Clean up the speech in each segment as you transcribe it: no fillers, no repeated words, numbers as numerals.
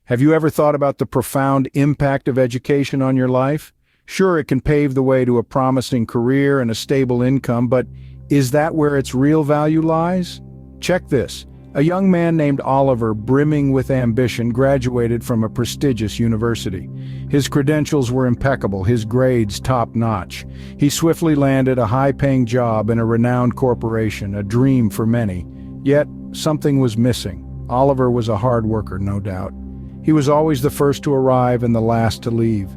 Have you ever thought about the profound impact of education on your life? Sure, it can pave the way to a promising career and a stable income, but is that where its real value lies? Check this. A young man named Oliver, brimming with ambition, graduated from a prestigious university. His credentials were impeccable, his grades top-notch. He swiftly landed a high-paying job in a renowned corporation, a dream for many. Yet, something was missing. Oliver was a hard worker, no doubt. He was always the first to arrive and the last to leave.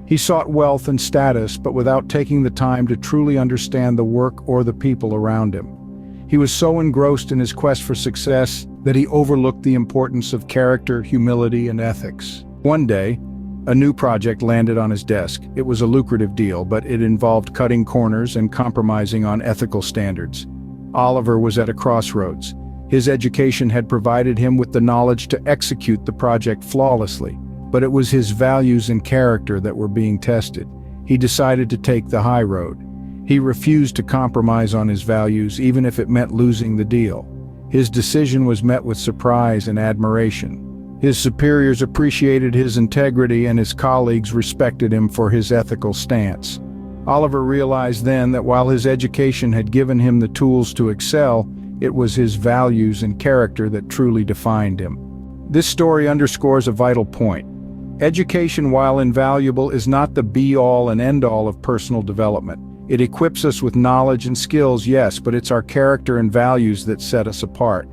He sought wealth and status, but without taking the time to truly understand the work or the people around him. He was so engrossed in his quest for success that he overlooked the importance of character, humility, and ethics. One day, a new project landed on his desk. It was a lucrative deal, but it involved cutting corners and compromising on ethical standards. Oliver was at a crossroads. His education had provided him with the knowledge to execute the project flawlessly, but it was his values and character that were being tested. He decided to take the high road. He refused to compromise on his values, even if it meant losing the deal. His decision was met with surprise and admiration. His superiors appreciated his integrity, and his colleagues respected him for his ethical stance. Oliver realized then that while his education had given him the tools to excel, it was his values and character that truly defined him. This story underscores a vital point. Education, while invaluable, is not the be-all and end-all of personal development. It equips us with knowledge and skills, yes, but it's our character and values that set us apart.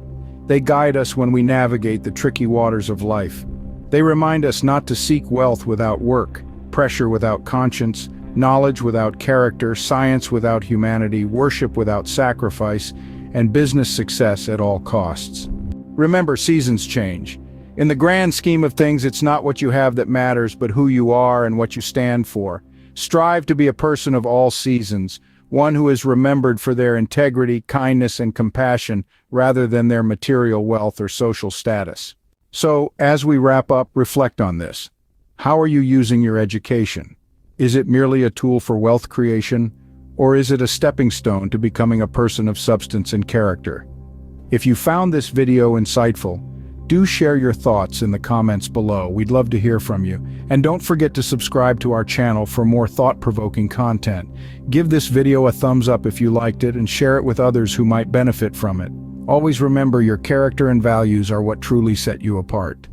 They guide us when we navigate the tricky waters of life. They remind us not to seek wealth without work, pressure without conscience, knowledge without character, science without humanity, worship without sacrifice, and business success at all costs. Remember, seasons change. In the grand scheme of things, it's not what you have that matters, but who you are and what you stand for. Strive to be a person of all seasons, one who is remembered for their integrity, kindness, and compassion, rather than their material wealth or social status. So, as we wrap up, reflect on this. How are you using your education? Is it merely a tool for wealth creation, or is it a stepping stone to becoming a person of substance and character? If you found this video insightful, do share your thoughts in the comments below. We'd love to hear from you. And don't forget to subscribe to our channel for more thought-provoking content. Give this video a thumbs up if you liked it and share it with others who might benefit from it. Always remember, your character and values are what truly set you apart.